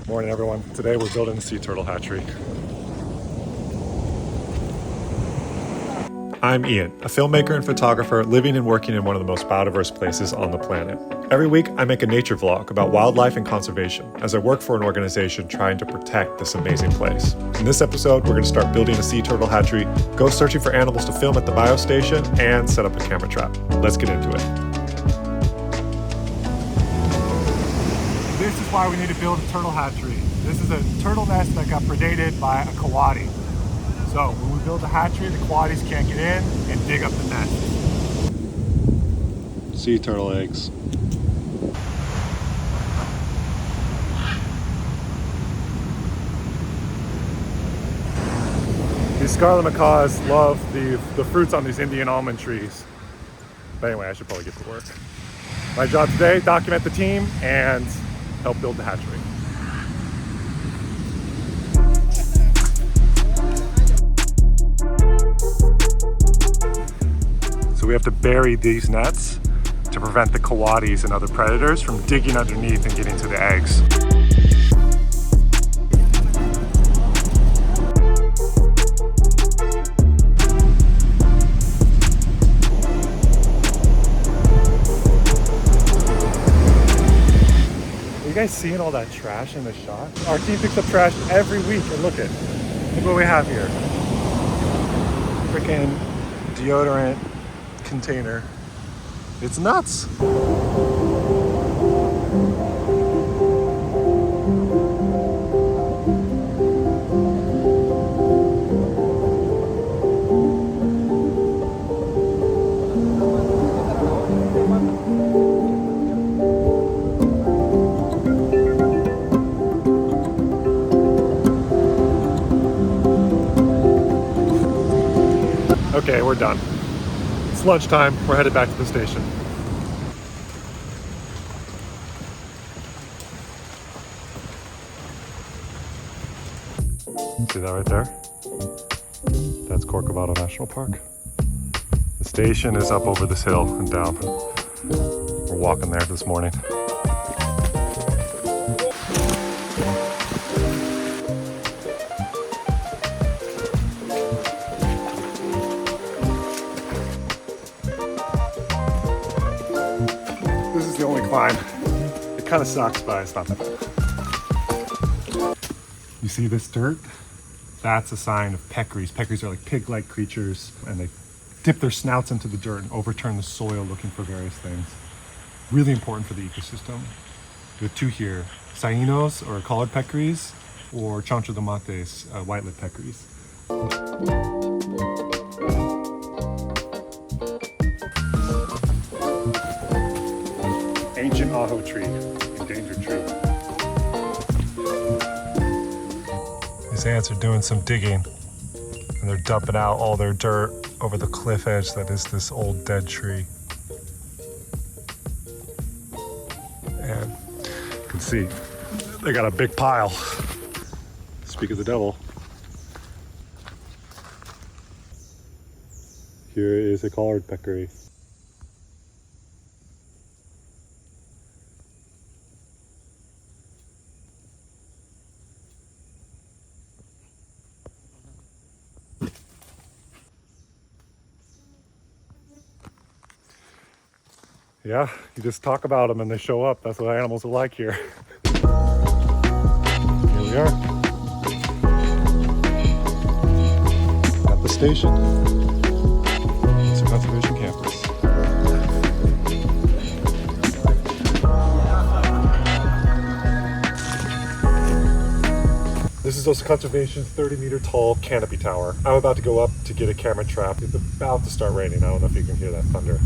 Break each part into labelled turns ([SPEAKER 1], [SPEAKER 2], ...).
[SPEAKER 1] Morning everyone. Today we're building a sea turtle hatchery. I'm Ian, a filmmaker and photographer living and working in one of the most biodiverse places on the planet. Every week I make a nature vlog about wildlife and conservation as I work for an organization trying to protect this amazing place. In this episode, we're going to start building a sea turtle hatchery, go searching for animals to film at the biostation, and set up a camera trap. Let's get into it. This is why we need to build a turtle hatchery. This is a turtle nest that got predated by a coati. So when we build the hatchery, the coatis can't get in and dig up the nest. Sea turtle eggs. These scarlet macaws love the fruits on these Indian almond trees. But anyway, I should probably get to work. My job today, document the team and help build the hatchery. So we have to bury these nets to prevent the coatis and other predators from digging underneath and getting to the eggs. Are you guys seeing all that trash in the shot? Our team picks up trash every week, and look what we have here. Freaking deodorant container. It's nuts. Okay, we're done. It's lunchtime. We're headed back to the station. See that right there? That's Corcovado National Park. The station is up over this hill and down. We're walking there this morning. This is the only climb. It kind of sucks, but it's not that bad. You see this dirt? That's a sign of peccaries. Peccaries are like pig-like creatures, and they dip their snouts into the dirt and overturn the soil looking for various things. Really important for the ecosystem. We have two here, Sainos, or collared peccaries, or chanchodomates, white-lipped peccaries. Ancient aho tree, endangered tree. These ants are doing some digging, and they're dumping out all their dirt over the cliff edge that is this old dead tree. And you can see they got a big pile. Speak of the devil. Here is a collared peccary. Yeah, you just talk about them and they show up. That's what animals are like here. Here we are. At the station. Osa Conservation campus. This is Osa Conservation's 30-meter tall canopy tower. I'm about to go up to get a camera trap. It's about to start raining. I don't know if you can hear that thunder.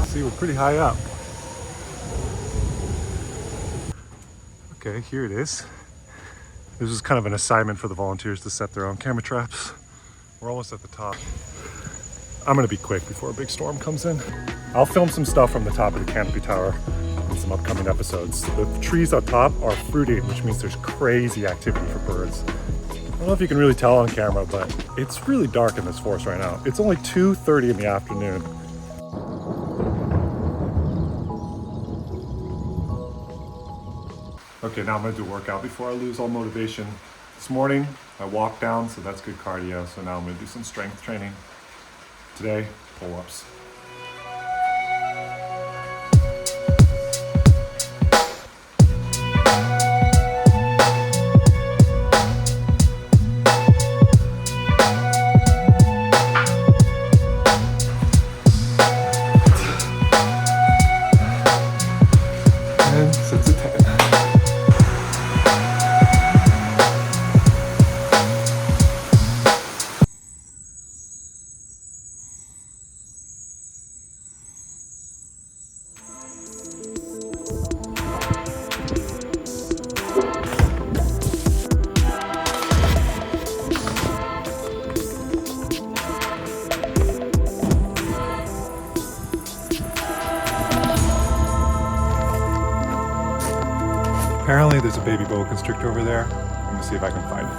[SPEAKER 1] See, we're pretty high up. Okay, here it is. This was kind of an assignment for the volunteers to set their own camera traps. We're almost at the top. I'm gonna be quick before a big storm comes in. I'll film some stuff from the top of the canopy tower in some upcoming episodes. The trees up top are fruiting, which means there's crazy activity for birds. I don't know if you can really tell on camera, but it's really dark in this forest right now. It's only 2:30 in the afternoon. Okay, now I'm gonna do a workout before I lose all motivation. This morning, I walked down, so that's good cardio. So now I'm gonna do some strength training. Today, pull-ups. Apparently there's a baby boa constrictor over there. I'm gonna see if I can find it.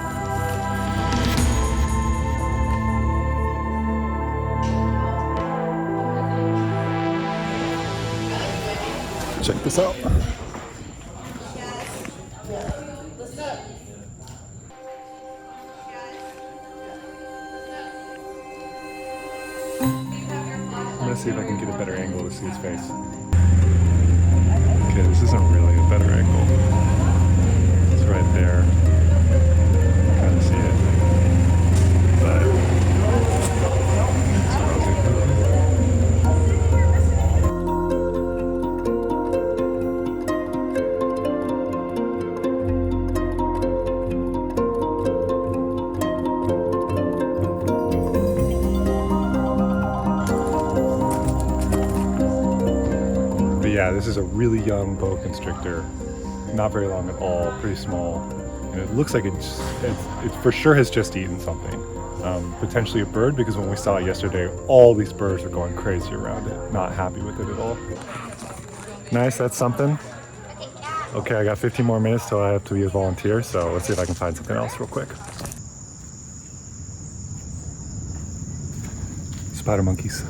[SPEAKER 1] Check this out. I'm gonna see if I can get a better angle to see his face. Okay, this isn't really a better angle. It's right there. Kind of see it. But yeah, this is a really young boa constrictor, not very long at all, pretty small, and it looks like it for sure has just eaten something, potentially a bird, because when we saw it yesterday, all these birds were going crazy around it, not happy with it at all. Nice, that's something. Okay, I got 15 more minutes till I have to be a volunteer, so let's see if I can find something else real quick. Spider monkeys.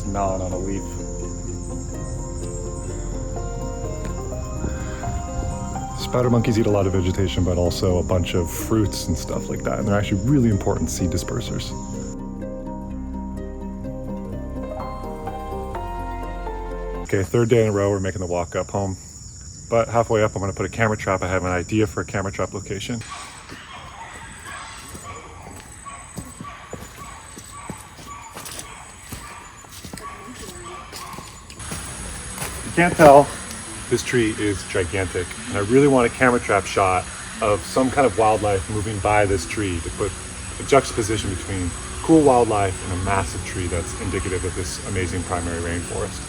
[SPEAKER 1] Gnawing on a leaf. Spider monkeys eat a lot of vegetation, but also a bunch of fruits and stuff like that, and they're actually really important seed dispersers. Okay, third day in a row we're making the walk up home, but halfway up I'm going to put a camera trap. I have an idea for a camera trap location. You can't tell, this tree is gigantic, and I really want a camera trap shot of some kind of wildlife moving by this tree to put a juxtaposition between cool wildlife and a massive tree that's indicative of this amazing primary rainforest.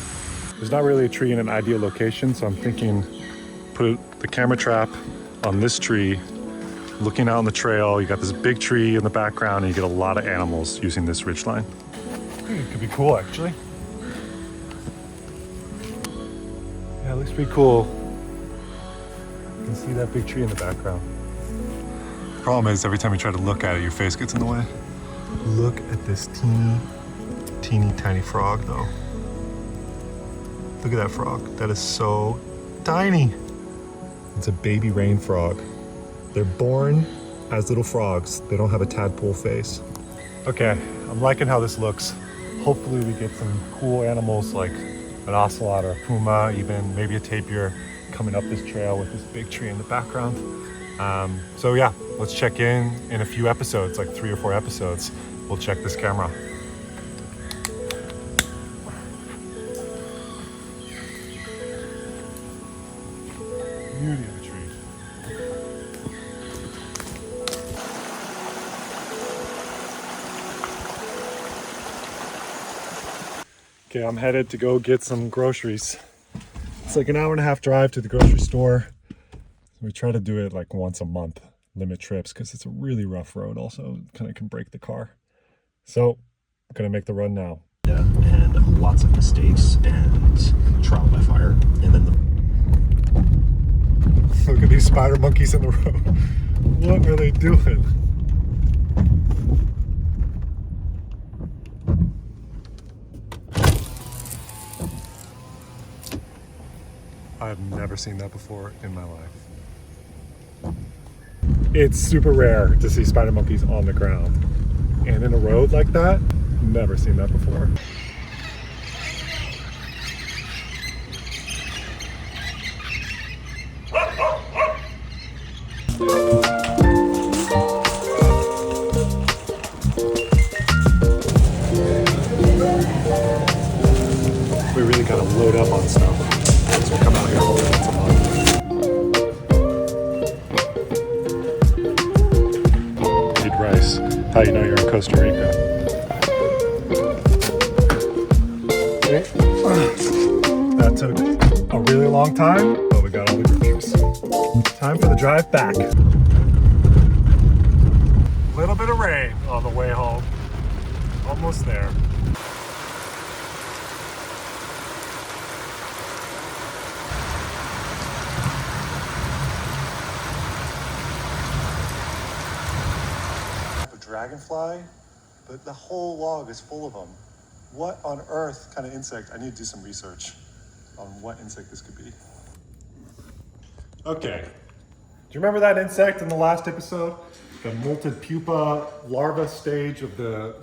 [SPEAKER 1] There's not really a tree in an ideal location, so I'm thinking put the camera trap on this tree, looking out on the trail. You got this big tree in the background, and you get a lot of animals using this ridgeline. It could be cool, actually. Yeah, it looks pretty cool. You can see that big tree in the background. The problem is, every time you try to look at it, your face gets in the way. Look at this teeny tiny frog, though. Look at that frog. That is so tiny. It's a baby rain frog. They're born as little frogs. They don't have a tadpole face. Okay, I'm liking how this looks. Hopefully we get some cool animals like an ocelot or a puma, even maybe a tapir coming up this trail with this big tree in the background. So yeah, let's check in a few episodes, like 3 or 4 episodes. We'll check this camera. Beauty of the tree. Okay, I'm headed to go get some groceries. It's like an hour and a half drive to the grocery store. We try to do it like once a month, limit trips, because it's a really rough road. Also, kind of can break the car. So, I'm gonna make the run now.
[SPEAKER 2] Yeah, and lots of mistakes and trial by fire. And then
[SPEAKER 1] Look at these spider monkeys in the road. What are they doing? I've never seen that before in my life. It's super rare to see spider monkeys on the ground. And in a road like that, never seen that before. We really gotta load up on stuff as we come out here only once a month. Eat rice. How you know you're in Costa Rica? Okay. That took a really long time, but we got all the groceries. Time for the drive back. Little bit of rain on the way home. Almost there. Dragonfly, but the whole log is full of them. What on earth kind of insect? I need to do some research on what insect this could be. Okay, do you remember that insect in the last episode? The molted pupa larva stage of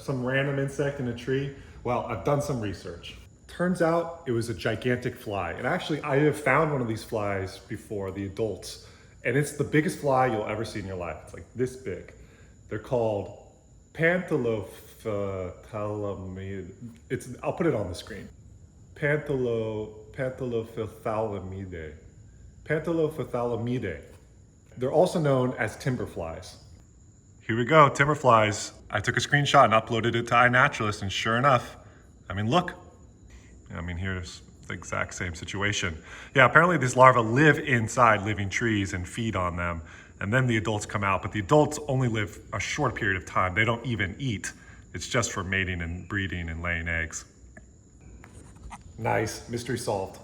[SPEAKER 1] some random insect in a tree? Well, I've done some research. Turns out it was a gigantic fly. And actually, I have found one of these flies before, the adults, and it's the biggest fly you'll ever see in your life. It's like this big. They're called Panthalophthalamidae. I'll put it on the screen. Panthalophthalamidae. Panthalophthalamidae. They're also known as timber flies. Here we go, timber flies. I took a screenshot and uploaded it to iNaturalist, and sure enough, I mean, look. I mean, here's the exact same situation. Yeah, apparently these larvae live inside living trees and feed on them. And then the adults come out, but the adults only live a short period of time. They don't even eat. It's just for mating and breeding and laying eggs. Nice, mystery solved.